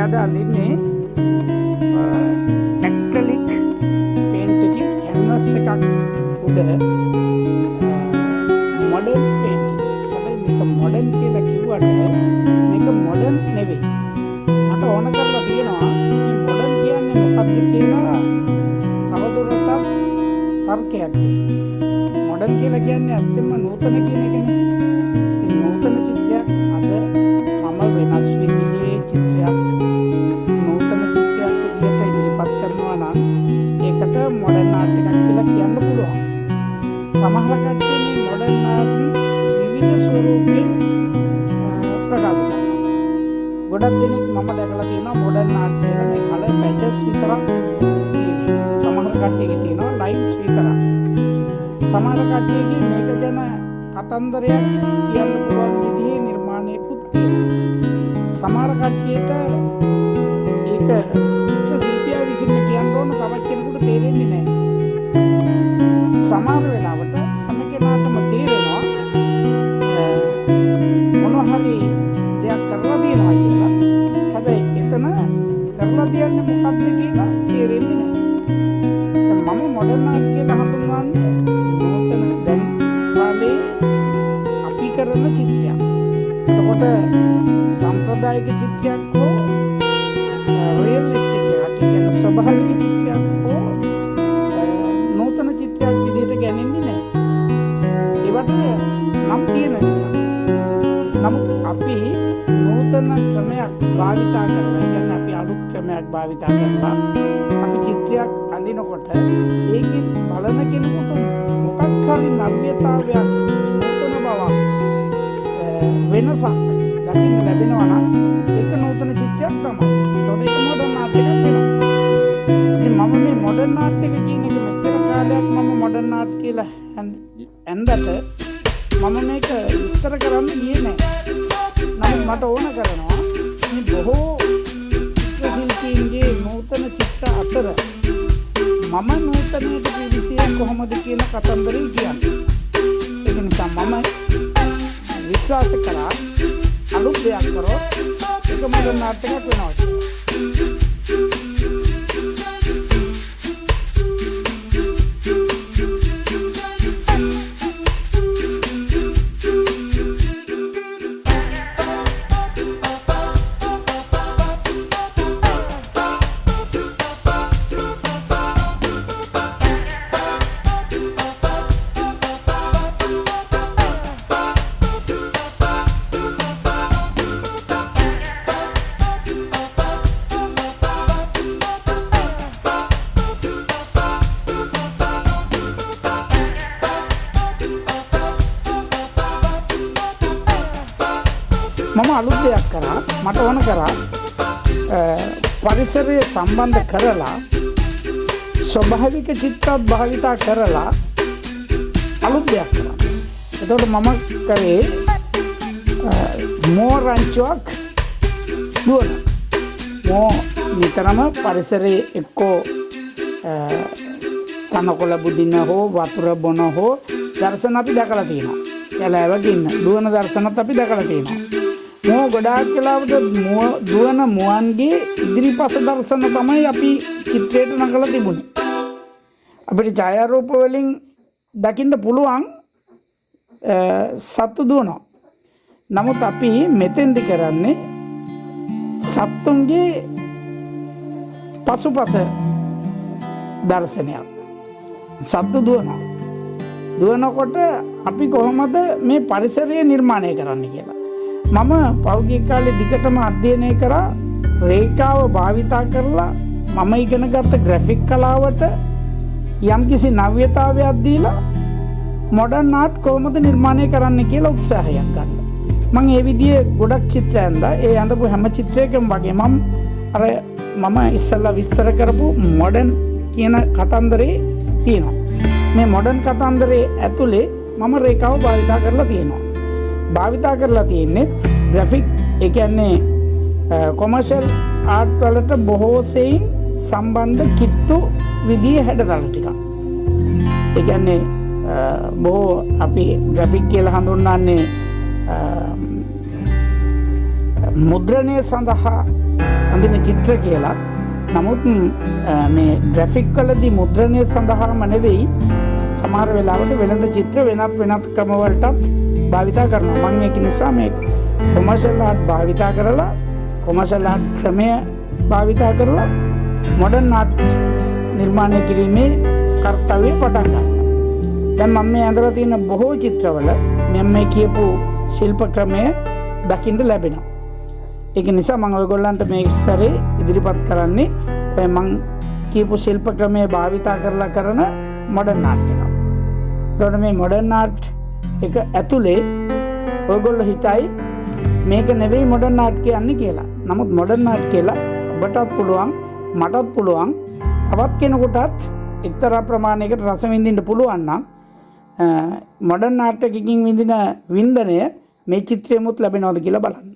අද අඳින්නේ acrylic paint එකකින් canvas එකක් උඩ මොඩර්න් පේන්ට්. හැබැයි මේක මොඩර්න් කියලා කිව්වට මේක මොඩර්න් නෙවෙයි. මට ඕන කරලා තියෙනවා මේ මොඩර්න් කියන්නේ මොකක්ද කියලා තවදුරටත් තර්කයක්. මොඩර්න් කියලා කියන්නේ ඇත්තෙන්ම නූතන කියන එකනේ. ඉතින් නූතන චිත්‍රයක් අද මම වෙනස් විදිහේ චිත්‍රයක් නූතන චිත්‍රයක් විදිහට ඉදිරිපත් කරනවා නම් ඒකට මොඩර්න් ආර්ට් එකක් කියලා කියන්න පුළුවන්. සමහර කට්ටිය මේ මොඩර්න් ආර්ට් විවිධ ස්වරූපයෙන් ප්‍රකාශ කරනවා. ගොඩක් දෙනෙක් මම දැකලා තියෙනවා මොඩර්න් ආර්ට් කියලා මේ කලර් පැචස් විතරක් තියෙනවා. සමහර කට්ටියගේ තියෙනවා ලයින්ස් විතරක්. සමහර කට්ටියගේ මේක ගැන කතන්දරයක් කියන්න පුළුවන් විදිහේ නිර්මාණයකුත් තියෙනවා. සමහර කට්ටියට ඒක චිත්‍ර ශිල්පියා විසින් කියන්න ඕන තවත් කෙනෙකුට තේරෙන්නේ නැහැ. සමහර වෙලාවට හැම කෙනාටම තේරෙනවා මොන හරි දෙයක් කරලා තියෙනවා කියලා. හැබැයි එතන කරලා තියන්නේ මොකක්ද කියලා තේරෙන්නේ නැහැ. දැන් මම මොඩර්න් ආර්ට් කියලා හඳුන්වන්නේ නූතන දැන් කාලේ අපි කරන චිත්‍රයක්. එතකොට සම්ප්‍රදායික චිත්‍රයක් හෝ රියලිස්ටික් එකක් කියන්නේ ස්වභාවික චිත්‍රයක් හෝ නූතන චිත්‍රයක් විදිහට ගන්නේ නැහැ. ඒවට නම් තියෙන නිසා. නමුත් අපි නූතන ක්‍රමයක් භාවිතා කරලා කියන්නේ අපි අලුත් ක්‍රමයක් භාවිතා කරලා අපි චිත්‍රයක් අඳිනකොට ඒකෙන් බලන කෙනෙකුට මොකක් හරි නව්‍යතාවයක් නූතන බවක් වෙනසක් දකින්න ලැබෙනවා නම් ඒක නූතන චිත්‍රයක් තමයි. ඒක මොඩර්න් ආර්ට් එකක් වෙනවා. ඉතින් මම මේ මොඩර්න් ආර්ට් එක කියන එක මෙච්චර කාලයක් මම මොඩර්න් ආර්ට් කියලා ඇඳට මම මේක විස්තර කරන්න ගියේ නැහැ. නමුත් මට ඕන කරනවා මේ බොහෝ ශිල්පීන්ගේ නූතන චිත්‍ර අතර මම නූතනයට පිවිසියේ කොහොමද කියන කතන්දරේ කියන්නේ. ඒක නිසා මම විශ්වාස කරා අලුත් දෙයක් කරොත් ඒක මොඩර්න් ආර්ට් එකක් වෙනවා. මම අලුත් දෙයක් කරා. මට ඕන කරා පරිසරය සම්බන්ධ කරලා ස්වභාවික චිත්‍රත් භාවිතා කරලා අලුත් දෙයක් කරා. එතකොට මම කරේ මෝ රංචුවක් දුවන. මෝ නිතරම පරිසරයේ එක්කෝ තනකොළ බුදින හෝ වතුර බොන හෝ දර්ශන අපි දැකලා තියෙනවා. කැලෑවක ඉන්න දුවන දර්ශනත් අපි දැකලා තියෙනවා. මෝ ගොඩාක් වෙලාවට දුවන මුවන්ගේ ඉදිරිපස දර්ශන තමයි අපි චිත්‍රයට නගලා තිබුණේ. අපිට ඡායාරූප වලින් දකින්න පුළුවන් සත්තු දුවනවා. නමුත් අපි මෙතෙන්දි කරන්නේ සත්තුන්ගේ පසුපස දර්ශනයක්. සත්තු දුවනවා. දුවනකොට අපි කොහොමද මේ පරිසරය නිර්මාණය කරන්නේ කියලා. මම පෞද්ගලික කාලේ දිගටම අධ්‍යයනය කරා රේඛාව භාවිතා කරලා මම ඉගෙන ගත්ත ග්‍රැෆික් කලාවට යම්කිසි නව්‍යතාවයක් දීලා මොඩර්න් ආර්ට් කොහොමද නිර්මාණය කරන්න කියලා උත්සාහයක් ගන්න. මම ඒ විදිහේ ගොඩක් චිත්‍ර ඇඳා. ඒ අඳපු හැම චිත්‍රයකම වගේ මම ඉස්සල්ලා විස්තර කරපු මොඩර්න් කියන කතන්දරේ තියෙනවා. මේ මොඩර්න් කතන්දරේ ඇතුලේ මම රේඛාව භාවිතා කරලා තියෙනවා. භාවිතා කරලා තියෙන්නේ ග්‍රැෆික් ඒ කියන්නේ කොමර්ෂල් ආර්ට් වලට බොහෝ සෙයින් සම්බන්ධ කිට්ටු විදිහේ හැඩතල ටිකක්. ඒ කියන්නේ බොහෝ අපි ග්‍රැෆික් කියලා හඳුන්වන්නේ මුද්‍රණය සඳහා අඳින චිත්‍ර කියලා. නමුත් මේ ග්‍රැෆික් වලදී මුද්‍රණය සඳහාම නෙවෙයි සමහර වෙලාවට වෙළඳ චිත්‍ර වෙනත් ක්‍රමවලටත් භාවිතා කරනවා. මම ඒක නිසා මේ කොමර්ෂල් ආර්ට් භාවිතා කරලා කොමර්ෂල් ආර්ට් ක්‍රමය භාවිතා කරලා මොඩර්න් ආර්ට් නිර්මාණය කිරීමේ කර්තව්‍ය පටන් ගන්නවා. දැන් මම මේ ඇඳලා තියෙන බොහෝ චිත්‍රවල මම මේ කියපු ශිල්ප ක්‍රමය දකින්න ලැබෙනවා. ඒක නිසා මම ඔයගොල්ලන්ට මේ ඉස්සරේ ඉදිරිපත් කරන්නේ මම කියපු ශිල්ප ක්‍රමය භාවිතා කරලා කරන මොඩර්න් ආර්ට් එක. එතකොට මේ මොඩර්න් ආර්ට් එක ඇතුලේ ඔයගොල්ලෝ හිතයි මේක නෙවෙයි මොඩර්න් ආර්ට් කියන්නේ කියලා. නමුත් මොඩර්න් ආර්ට් කියලා ඔබටත් පුළුවන් මටත් පුළුවන් තවත් කෙනෙකුටත් එක්තරා ප්‍රමාණයකට රස විඳින්න පුළුවන් නම් මොඩර්න් ආර්ට් එකකින් විඳින වින්දනය මේ චිත්‍රයෙමුත් ලැබෙනවද කියලා බලන්න.